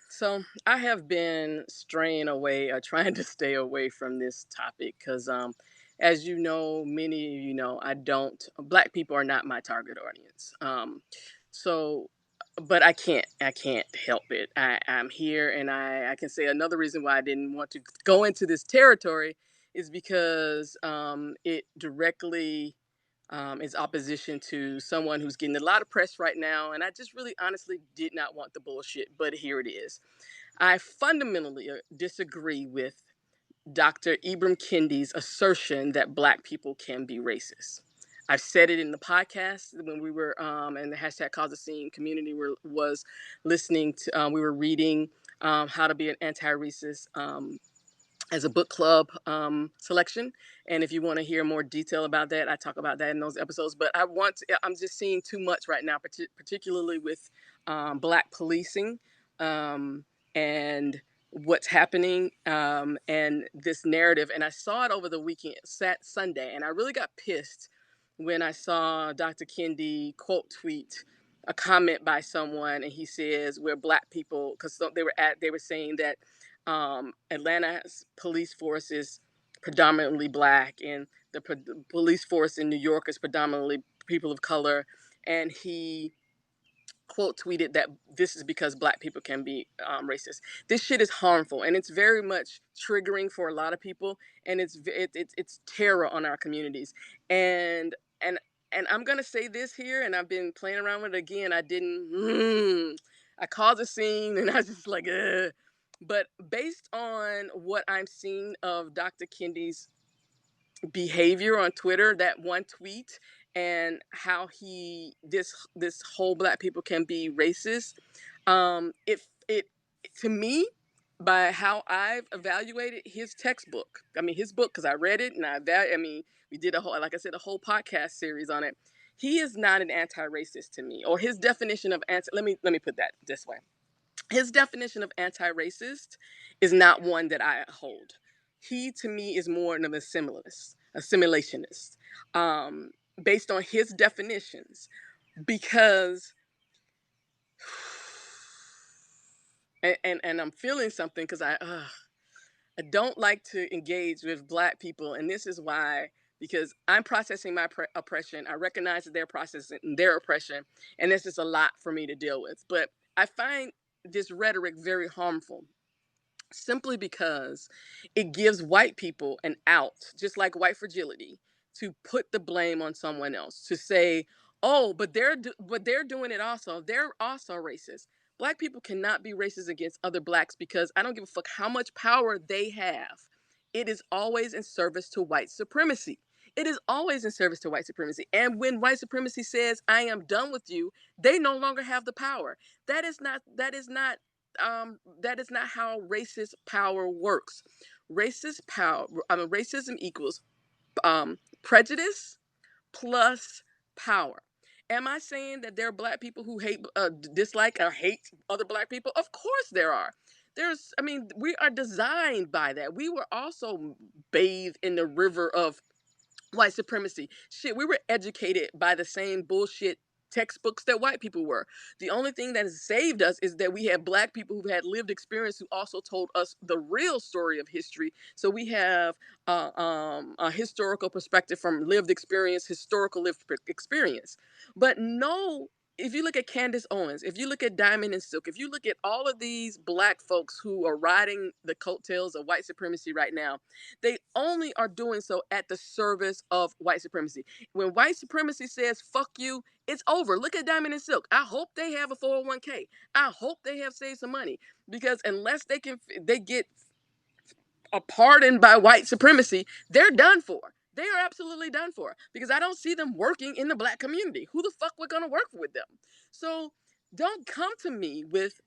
So I have been straying away or trying to stay away from this topic because, as you know, many of you know, Black people are not my target audience. So, but I can't help it. I'm here, and I can say another reason why I didn't want to go into this territory is because it directly is opposition to someone who's getting a lot of press right now. And I just really honestly did not want the bullshit, but here it is. I fundamentally disagree with Dr. Ibram Kendi's assertion that Black people can be racist. I've said it in the podcast when we were in the hashtag cause a scene community was listening to, we were reading how to be an anti-racist as a book club selection. And if you want to hear more detail about that, I talk about that in those episodes. But I'm just seeing too much right now, particularly with Black policing and what's happening and this narrative. And I saw it over the weekend, Sunday, and I really got pissed when I saw Dr. Kendi quote tweet a comment by someone, and he says we're Black people because they were saying that Atlanta's police force is predominantly Black, and the police force in New York is predominantly people of color. And he quote tweeted that this is because Black people can be racist. This shit is harmful, and it's very much triggering for a lot of people, and it's terror on our communities. And and and I'm gonna say this here, and I've been playing around with it again. I caused a scene, and I was just like, ugh. But based on what I'm seeing of Dr. Kendi's behavior on Twitter, that one tweet, and how this whole Black people can be racist, it to me, by how I've evaluated his textbook, I mean his book, because I read it and I mean we did like I said, a whole podcast series on it. He is not an anti-racist to me, or his definition of anti. Let me put that this way: his definition of anti-racist is not one that I hold. He, to me, is more of an assimilationist, um, based on his definitions. Because, and I'm feeling something because I don't like to engage with Black people, and this is why. Because I'm processing my oppression, I recognize that they're processing their oppression, and this is a lot for me to deal with. But I find this rhetoric very harmful, simply because it gives white people an out, just like white fragility, to put the blame on someone else, to say, "Oh, but they're doing it also. They're also racist." Black people cannot be racist against other Blacks because I don't give a fuck how much power they have. It is always in service to white supremacy. It is always in service to white supremacy. And when white supremacy says, "I am done with you," they no longer have the power. That is not how racist power works. Racism equals prejudice plus power. Am I saying that there are Black people who dislike or hate other Black people? Of course there are. We are designed by that. We were also bathed in the river of white supremacy. Shit, we were educated by the same bullshit textbooks that white people were. The only thing that has saved us is that we have Black people who had lived experience who also told us the real story of history. So we have a historical perspective from lived experience, historical lived experience. But no, if you look at Candace Owens, if you look at Diamond and Silk, if you look at all of these Black folks who are riding the coattails of white supremacy right now, they only are doing so at the service of white supremacy. When white supremacy says "fuck you," it's over. Look at Diamond and Silk. I hope they have a 401k. I hope they have saved some money, because unless they get a pardon by white supremacy, they're done for. They are absolutely done for, because I don't see them working in the Black community. Who the fuck we're gonna work with them? So don't come to me with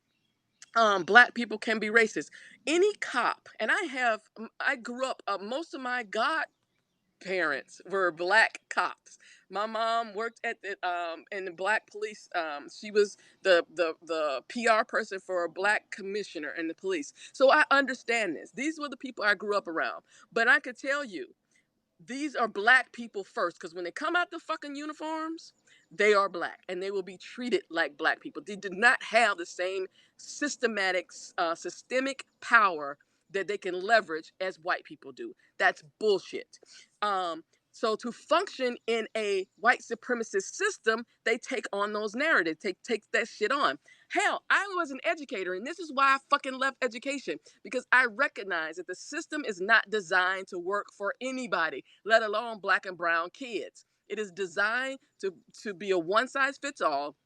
Black people can be racist. Any cop, and I grew up, most of my godparents were Black cops. My mom worked in the Black police. She was the PR person for a Black commissioner in the police. So I understand this. These were the people I grew up around. But I could tell you, these are Black people first, because when they come out the fucking uniforms, they are black and they will be treated like black people. They did not have the same systemic power that they can leverage as white people do. That's bullshit. Um, so to function in a white supremacist system, they take on those narratives, take that shit on. Hell, I was an educator, and this is why I fucking left education, because I recognize that the system is not designed to work for anybody, let alone black and brown kids. It is designed to be a one size fits all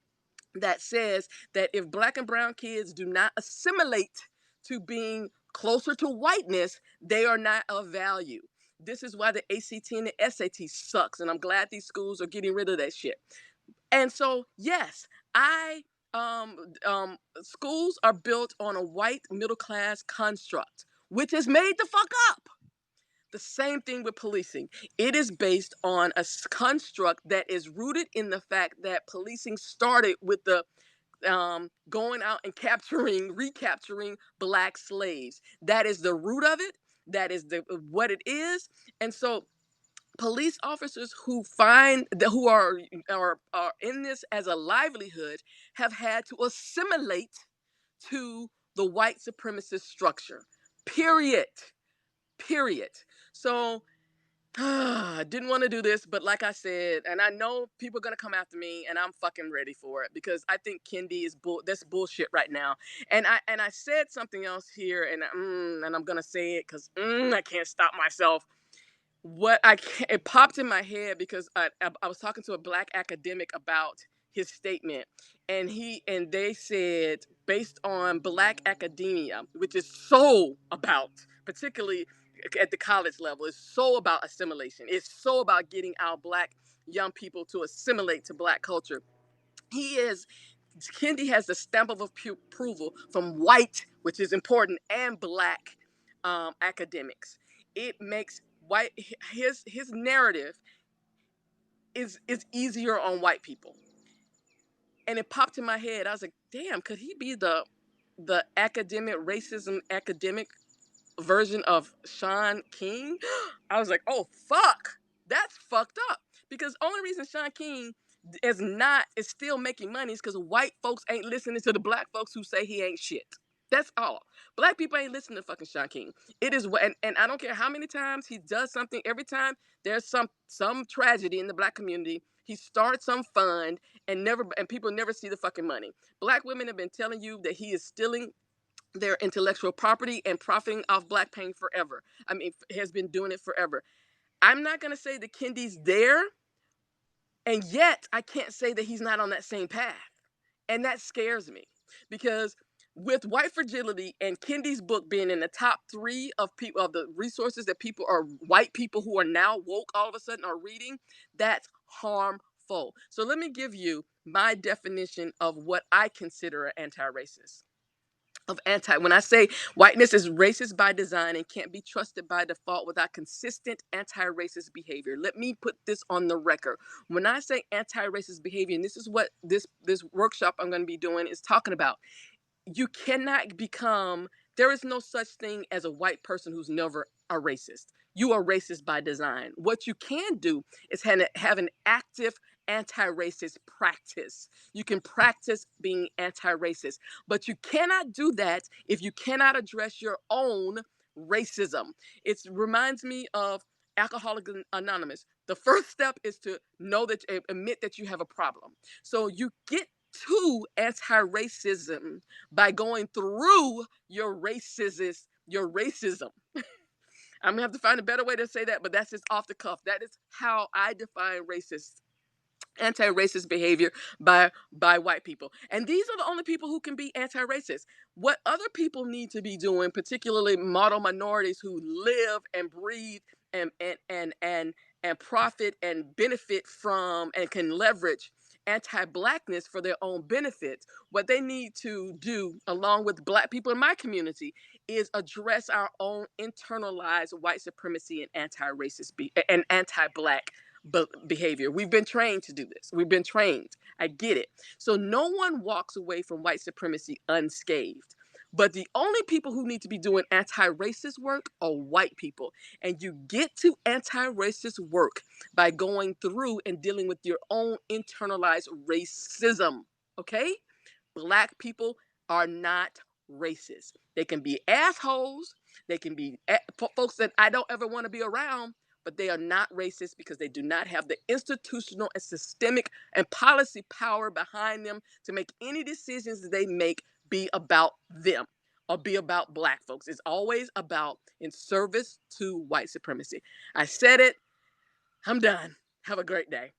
that says that if black and brown kids do not assimilate to being closer to whiteness, they are not of value. This is why the ACT and the SAT sucks, and I'm glad these schools are getting rid of that shit. And so, yes, I schools are built on a white middle class construct, which is made the fuck up. The same thing with policing. It is based on a construct that is rooted in the fact that policing started with the going out and recapturing black slaves. That is the root of it. That is the what it is. And so police officers who are in this as a livelihood have had to assimilate to the white supremacist structure. Period. Period. So I didn't want to do this, but like I said, and I know people are gonna come after me, and I'm fucking ready for it, because I think Kendi is that's bullshit right now. And I said something else here, and I'm gonna say it because I can't stop myself. It popped in my head because I was talking to a black academic about his statement, and they said, based on black academia, which is so about, particularly at the college level, is so about assimilation. It's so about getting our black young people to assimilate to black culture. He is Kendi has the stamp of approval from white, which is important, and black academics. It makes white his narrative is easier on white people. And it popped in my head. I was like, damn, could he be the academic version of Sean King? I was like, oh fuck, that's fucked up. Because the only reason Sean King is still making money is because white folks ain't listening to the black folks who say he ain't shit. That's all. Black people ain't listening to fucking Sean King. It is what, and I don't care how many times he does something. Every time there's some tragedy in the black community, he starts some fund and people never see the fucking money. Black women have been telling you that he is stealing their intellectual property and profiting off black pain forever. I mean, has been doing it forever. I'm not gonna say that Kendi's there, and yet I can't say that he's not on that same path. And that scares me, because with white fragility and Kendi's book being in the top 3 of people of the resources that people are white people who are now woke all of a sudden are reading, that's harmful. So let me give you my definition of what I consider an anti-racist. When I say whiteness is racist by design and can't be trusted by default without consistent anti-racist behavior. Let me put this on the record. When I say anti-racist behavior, and this is what this workshop I'm going to be doing is talking about, you cannot become, there is no such thing as a white person who's never a racist. You are racist by design. What you can do is have an active anti-racist practice. You can practice being anti-racist, but you cannot do that if you cannot address your own racism. It reminds me of Alcoholics Anonymous. The first step is to admit that you have a problem. So you get to anti-racism by going through your racism. I'm gonna have to find a better way to say that, but that's just off the cuff. That is how I define anti-racist behavior by white people. And these are the only people who can be anti-racist. What other people need to be doing, particularly model minorities who live and breathe and profit and benefit from and can leverage anti-blackness for their own benefit, what they need to do, along with black people in my community, is address our own internalized white supremacy and and anti-black behavior. We've been trained to do this. We've been trained. I get it. So no one walks away from white supremacy unscathed. But the only people who need to be doing anti-racist work are white people. And you get to anti-racist work by going through and dealing with your own internalized racism. Okay? Black people are not racist. They can be assholes. They can be folks that I don't ever want to be around, but they are not racist because they do not have the institutional and systemic and policy power behind them to make any decisions that they make be about them or be about black folks. It's always about in service to white supremacy. I said it. I'm done. Have a great day.